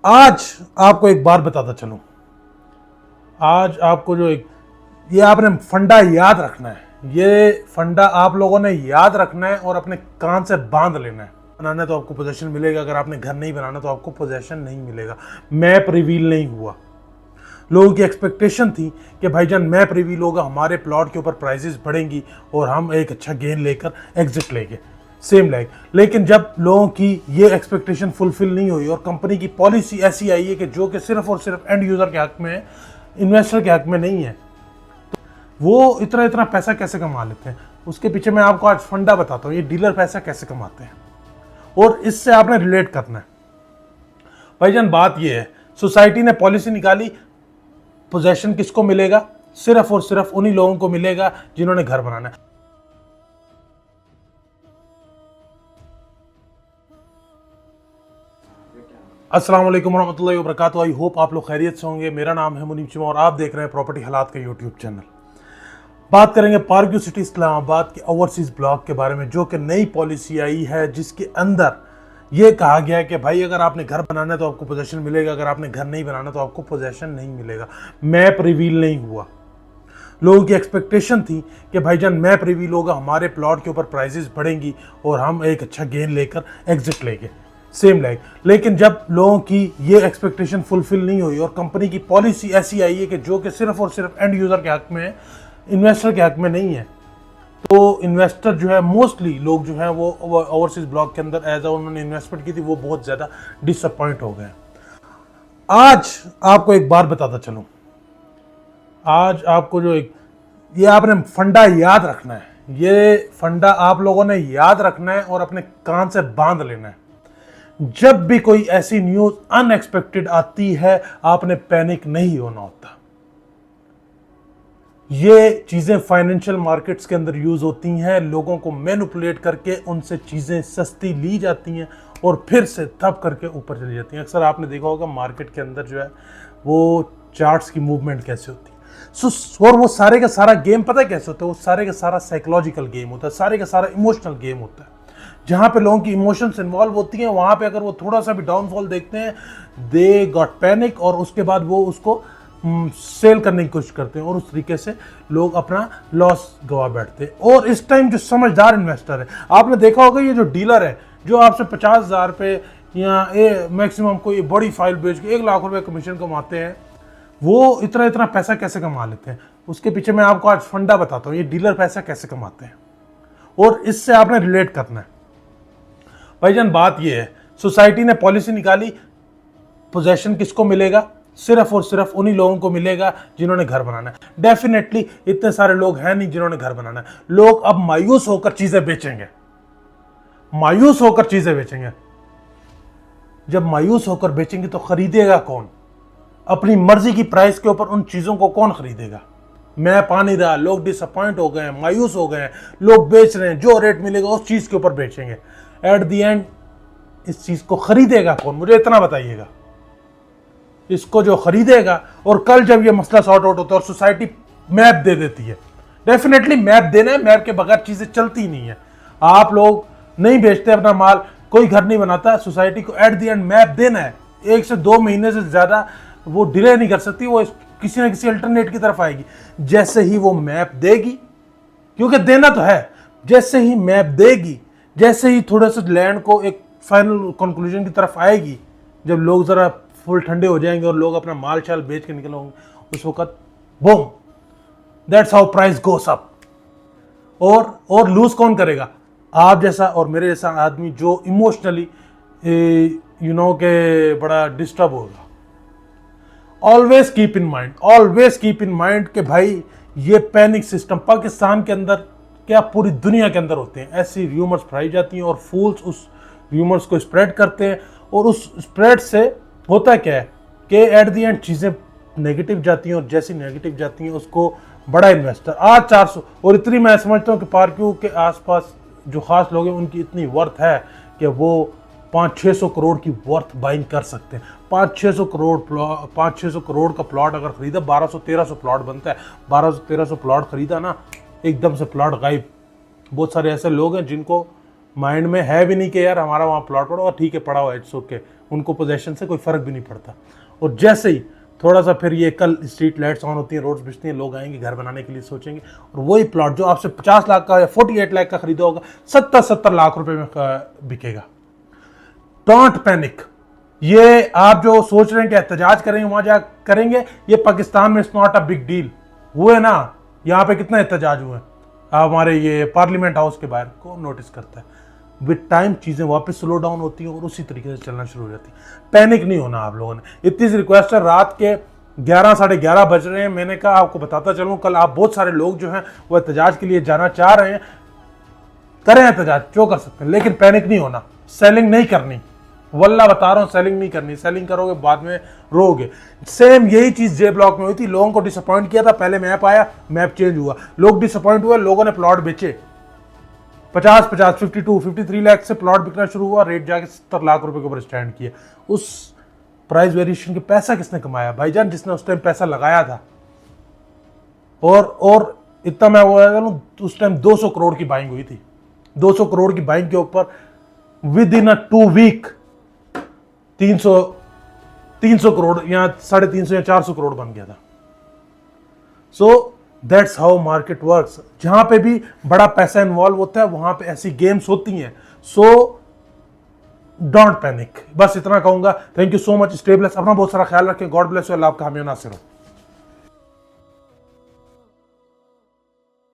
आज आपको एक बात बताता चलूं। आज आपको जो एक ये आपने फंडा याद रखना है। ये फंडा आप लोगों ने याद रखना है और अपने कान से बांध लेना है। बनाना तो आपको पोजेशन मिलेगा, अगर आपने घर नहीं बनाना तो आपको पोजेशन नहीं मिलेगा। मैप रिवील नहीं हुआ। लोगों की एक्सपेक्टेशन थी कि भाईजान मैप रिवील होगा, हमारे प्लॉट के ऊपर प्राइसेस बढ़ेंगी और हम एक अच्छा गेन लेकर एग्जिट लेंगे सेम लाइक। लेकिन जब लोगों की ये एक्सपेक्टेशन फुलफिल नहीं हुई और कंपनी की पॉलिसी ऐसी आई है कि जो कि सिर्फ और सिर्फ एंड यूजर के हक में है, इन्वेस्टर के हक में नहीं है, वो इतना इतना पैसा कैसे कमा लेते हैं। उसके पीछे मैं आपको आज फंडा बताता हूँ, ये डीलर पैसा कैसे कमाते हैं और इससे आपने रिलेट करना है। भाईजान बात ये है, सोसाइटी ने पॉलिसी निकाली, पोजेशन किसको मिलेगा? सिर्फ और सिर्फ उन्हीं लोगों को मिलेगा जिन्होंने घर बनाना है। अस्सलाम वालेकुम रहमतुल्लाहि व बरकातुहू। आई होप आप लोग खैरियत से होंगे। मेरा नाम है मुनीब चिमा और आप देख रहे हैं प्रॉपर्टी हालात का यूट्यूब चैनल। बात करेंगे पार्क सिटी इस्लामाबाद के ओवरसीज ब्लॉक के बारे में, जो कि नई पॉलिसी आई है जिसके अंदर ये कहा गया है कि भाई अगर आपने घर बनाना है तो आपको पोजेशन मिलेगा, अगर आपने घर नहीं बनाना तो आपको पोजेशन नहीं मिलेगा। मैप रिवील नहीं हुआ। लोगों की एक्सपेक्टेशन थी कि भाईजान मैप रिवील होगा, हमारे प्लॉट के ऊपर प्राइसेस बढ़ेंगी और हम एक अच्छा गेन लेकर एग्जिट लेंगे सेम लाइक। लेकिन जब लोगों की ये एक्सपेक्टेशन फुलफिल नहीं हुई और कंपनी की पॉलिसी ऐसी आई है कि जो कि सिर्फ और सिर्फ एंड यूजर के हक में है, इन्वेस्टर के हक में नहीं है, तो इन्वेस्टर जो है मोस्टली लोग जो है वो ओवरसीज ब्लॉक के अंदर एज उन्होंने इन्वेस्टमेंट की थी, वो बहुत ज़्यादा डिसअपॉइंट हो गए। आज आपको एक बात बताता चलूँ। आज आपको जो एक ये आपने फंडा याद रखना है। ये फंडा आप लोगों ने याद रखना है और अपने कान से बांध लेना है। जब भी कोई ऐसी न्यूज अनएक्सपेक्टेड आती है, आपने पैनिक नहीं होना होता। ये चीजें फाइनेंशियल मार्केट्स के अंदर यूज होती हैं, लोगों को मैनिपुलेट करके उनसे चीजें सस्ती ली जाती हैं और फिर से थप करके ऊपर चली जाती हैं। अक्सर आपने देखा होगा मार्केट के अंदर जो है वो चार्ट्स की मूवमेंट कैसे होती है। और वो सारे का सारा गेम पता है कैसे होता है? वो सारे का सारा साइकोलॉजिकल गेम होता है, सारे का सारा इमोशनल गेम होता है। जहां पे लोगों की इमोशंस इन्वॉल्व होती हैं, वहां पे अगर वो थोड़ा सा भी डाउनफॉल देखते हैं, दे गॉट पैनिक और उसके बाद वो उसको सेल करने की कोशिश करते हैं और उस तरीके से लोग अपना लॉस गवा बैठते हैं। और इस टाइम जो समझदार इन्वेस्टर है, आपने देखा होगा ये जो डीलर है जो आपसे 50,000 रुपये या मैक्सिमम कोई बड़ी फाइल बेच के 1 लाख रुपए कमीशन कमाते हैं, वो इतना इतना पैसा कैसे कमा लेते हैं? उसके पीछे मैं आपको आज फंडा बताता हूँ, ये डीलर पैसा कैसे कमाते हैं और इससे आपने रिलेट करना है। भाईजान बात ये है, सोसाइटी ने पॉलिसी निकाली, पोजेशन किसको मिलेगा? सिर्फ और सिर्फ उन्हीं लोगों को मिलेगा जिन्होंने घर बनाना है। डेफिनेटली इतने सारे लोग हैं नहीं जिन्होंने घर बनाना है। लोग अब मायूस होकर चीजें बेचेंगे, मायूस होकर चीजें बेचेंगे। जब मायूस होकर बेचेंगे तो खरीदेगा कौन? अपनी मर्जी की प्राइस के ऊपर उन चीजों को कौन खरीदेगा? मैं पा नहीं रहा, लोग डिसअपॉइंट हो गए हैं, मायूस हो गए हैं, लोग बेच रहे हैं, जो रेट मिलेगा उस चीज के ऊपर बेचेंगे। एट द एंड इस चीज को खरीदेगा कौन? मुझे इतना बताइएगा। इसको जो खरीदेगा, और कल जब ये मसला सॉर्ट आउट होता है और सोसाइटी मैप दे देती है, डेफिनेटली मैप देना है, मैप के बगैर चीजें चलती नहीं है। आप लोग नहीं बेचते अपना माल, कोई घर नहीं बनाता, सोसाइटी को एट द एंड मैप देना है। 1 से 2 महीने से ज्यादा वो डिले नहीं कर सकती, वो किसी ना किसी अल्टरनेट की तरफ आएगी। जैसे ही वो मैप देगी, क्योंकि देना तो है, जैसे ही मैप देगी, जैसे ही थोड़े से लैंड को एक फाइनल कंक्लूजन की तरफ आएगी, जब लोग जरा फुल ठंडे हो जाएंगे और लोग अपना माल शाल बेच के निकल होंगे, उस वक्त boom, that's how price goes up. और लूज कौन करेगा? आप जैसा और मेरे जैसा आदमी जो इमोशनली के बड़ा डिस्टर्ब होगा। ऑलवेज कीप इन माइंड कि भाई ये पैनिक सिस्टम पाकिस्तान के अंदर क्या पूरी दुनिया के अंदर होते हैं। ऐसी र्यूमर्स फैलाई जाती हैं और फूल्स उस र्यूमर्स को स्प्रेड करते हैं, और उस स्प्रेड से होता क्या है कि एट द एंड चीज़ें नेगेटिव जाती हैं, और जैसी नेगेटिव जाती हैं उसको बड़ा इन्वेस्टर आज 400, और इतनी मैं समझता हूँ कि पार्क्यू के आसपास जो खास लोग हैं उनकी इतनी वर्थ है कि वो 500-600 करोड़ की वर्थ बाइंग कर सकते हैं। 500-600 करोड़ का प्लॉट अगर खरीदा, 1200-1300 प्लॉट बनता है। 1200-1300 प्लॉट खरीदा ना, एकदम से प्लॉट गायब। बहुत सारे ऐसे लोग हैं जिनको माइंड में है भी नहीं कि यार हमारा वहाँ प्लॉट पड़ा, और ठीक है पड़ा हुआ है, इट्स ओके, उनको पोजेशन से कोई फ़र्क भी नहीं पड़ता। और जैसे ही थोड़ा सा फिर ये कल स्ट्रीट लाइट्स ऑन होती हैं, रोड्स बिजती हैं, लोग आएंगे घर बनाने के लिए सोचेंगे, और वही प्लॉट जो आपसे 50 लाख का या 48 लाख का खरीदा होगा 70 लाख रुपए में बिकेगा। Don't panic. ये आप जो सोच रहे हैं कि एहतजाज करेंगे वहां जा करेंगे, ये पाकिस्तान में it's not a big deal. हुए ना, यहाँ पे कितना एहतजाज हुए हमारे ये पार्लियामेंट हाउस के बाहर, कौन नोटिस करता है। विद टाइम चीजें वापस स्लो डाउन होती हैं और उसी तरीके से चलना शुरू हो जाती है। पैनिक नहीं होना आप लोगों ने। इतनी सी रिक्वेस्ट है, रात के 11 साढ़े 11 बज रहे हैं, मैंने कहा आपको बताता चलूं, कल आप बहुत सारे लोग जो हैं वो एहतजाज के लिए जाना चाह रहे हैं, करें एहतजाज जो कर सकते हैं, लेकिन पैनिक नहीं होना, सेलिंग नहीं करनी। वल्ला बता रहा हूं, सेलिंग नहीं करनी। सेलिंग करोगे बाद में रोगे। सेम यही चीज जे ब्लॉक में हुई थी, लोगों को डिसअपॉइंट किया था। पहले मैप आया, मैप चेंज हुआ, लोग डिसअपॉइंट हुए, लोगों ने प्लॉट बेचे। 50 52 53 लाख से प्लॉट बिकना शुरू हुआ, रेट जाके 70 लाख रुपए के ऊपर स्टैंड किया। उस प्राइस वेरिएशन के पैसा किसने कमाया भाईजान? जिसने उस टाइम पैसा लगाया था। और इतना मैं वो उस टाइम 200 करोड़ की बाइंग हुई थी। 200 करोड़ की बाइंग के ऊपर within a 2 week 300 crore या 350 या 400 करोड़ बन गया था। So that's how market works. जहां पे भी बड़ा पैसा इन्वॉल्व होता है वहां पे ऐसी गेम्स होती हैं। सो डोंट पैनिक, बस इतना कहूंगा। Thank you so much. Stay bless, अपना बहुत सारा ख्याल रखें। God bless you. अल्लाह आपका हमें नासिर हो।